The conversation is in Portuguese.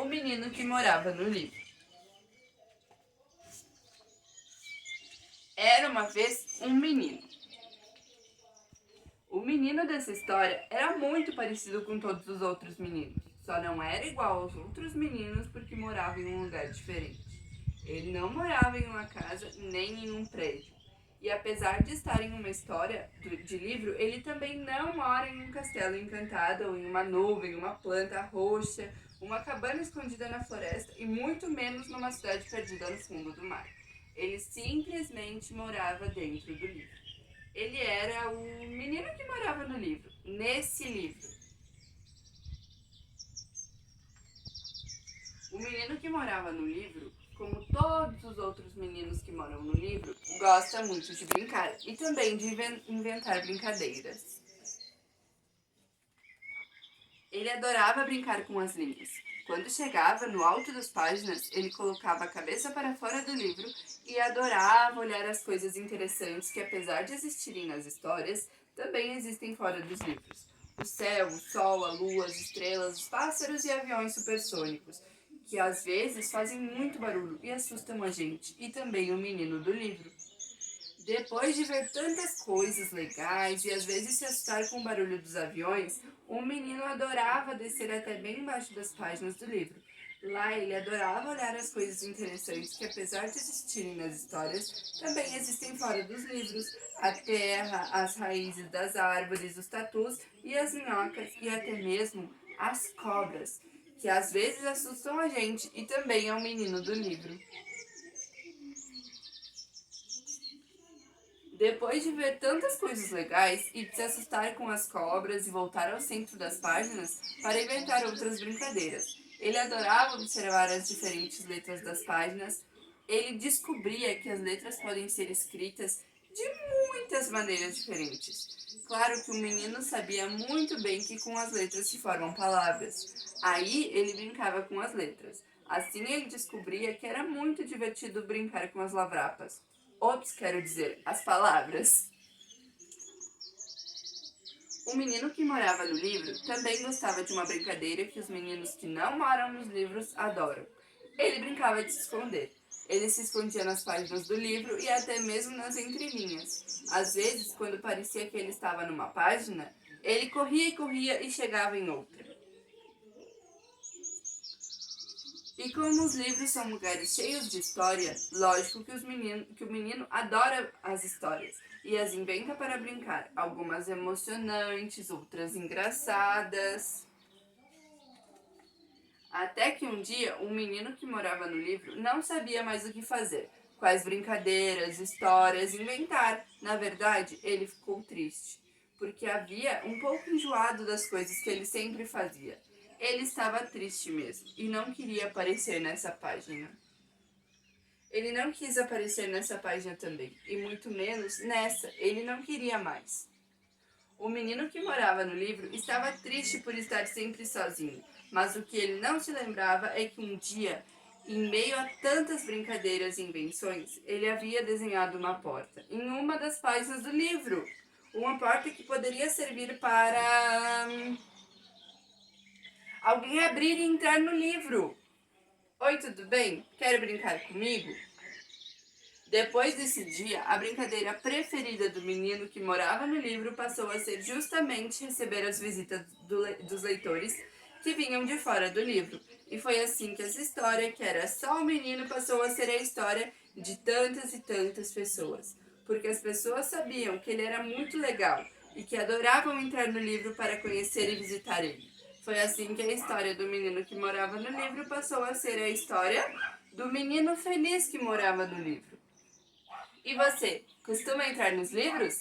O menino que morava no livro. Era uma vez um menino. O menino dessa história era muito parecido com todos os outros meninos, só não era igual aos outros meninos porque morava em um lugar diferente. Ele não morava em uma casa nem em um prédio. E apesar de estar em uma história de livro, ele também não mora em um castelo encantado ou em uma nuvem, uma planta roxa, uma cabana escondida na floresta e muito menos numa cidade perdida no fundo do mar. Ele simplesmente morava dentro do livro. Ele era o menino que morava no livro, nesse livro. O menino que morava no livro, como todos os outros meninos que moram no livro, gosta muito de brincar e também de inventar brincadeiras. Ele adorava brincar com as linhas. Quando chegava no alto das páginas, ele colocava a cabeça para fora do livro e adorava olhar as coisas interessantes que, apesar de existirem nas histórias, também existem fora dos livros. O céu, o sol, a lua, as estrelas, os pássaros e aviões supersônicos, que às vezes fazem muito barulho e assustam a gente, e também o menino do livro. Depois de ver tantas coisas legais e às vezes se assustar com o barulho dos aviões, o menino adorava descer até bem embaixo das páginas do livro. Lá ele adorava olhar as coisas interessantes que, apesar de existirem nas histórias, também existem fora dos livros. A terra, as raízes das árvores, os tatus e as minhocas e até mesmo as cobras, que às vezes assustam a gente e também é o menino do livro. Depois de ver tantas coisas legais e de se assustar com as cobras e voltar ao centro das páginas para inventar outras brincadeiras. Ele adorava observar as diferentes letras das páginas. Ele descobria que as letras podem ser escritas de muitas maneiras diferentes. Claro que o menino sabia muito bem que com as letras se formam palavras. Aí ele brincava com as letras. Assim ele descobria que era muito divertido brincar com as lavrapas. Ops, quero dizer, as palavras. O menino que morava no livro também gostava de uma brincadeira que os meninos que não moram nos livros adoram. Ele brincava de se esconder. Ele se escondia nas páginas do livro e até mesmo nas entrelinhas. Às vezes, quando parecia que ele estava numa página, ele corria e corria e chegava em outra. E como os livros são lugares cheios de história, lógico que o menino adora as histórias e as inventa para brincar. Algumas emocionantes, outras engraçadas. Até que um dia, um menino que morava no livro não sabia mais o que fazer. Quais brincadeiras, histórias inventar. Na verdade, ele ficou triste, porque havia um pouco enjoado das coisas que ele sempre fazia. Ele estava triste mesmo e não queria aparecer nessa página. Ele não quis aparecer nessa página também, e muito menos nessa, ele não queria mais. O menino que morava no livro estava triste por estar sempre sozinho, mas o que ele não se lembrava é que um dia, em meio a tantas brincadeiras e invenções, ele havia desenhado uma porta em uma das páginas do livro. Uma porta que poderia servir para alguém abrir e entrar no livro. Oi, tudo bem? Quer brincar comigo? Depois desse dia, a brincadeira preferida do menino que morava no livro passou a ser justamente receber as visitas dos leitores que vinham de fora do livro. E foi assim que essa história, que era só o menino, passou a ser a história de tantas e tantas pessoas. Porque as pessoas sabiam que ele era muito legal e que adoravam entrar no livro para conhecer e visitar ele. Foi assim que a história do menino que morava no livro passou a ser a história do menino feliz que morava no livro. E você, costuma entrar nos livros?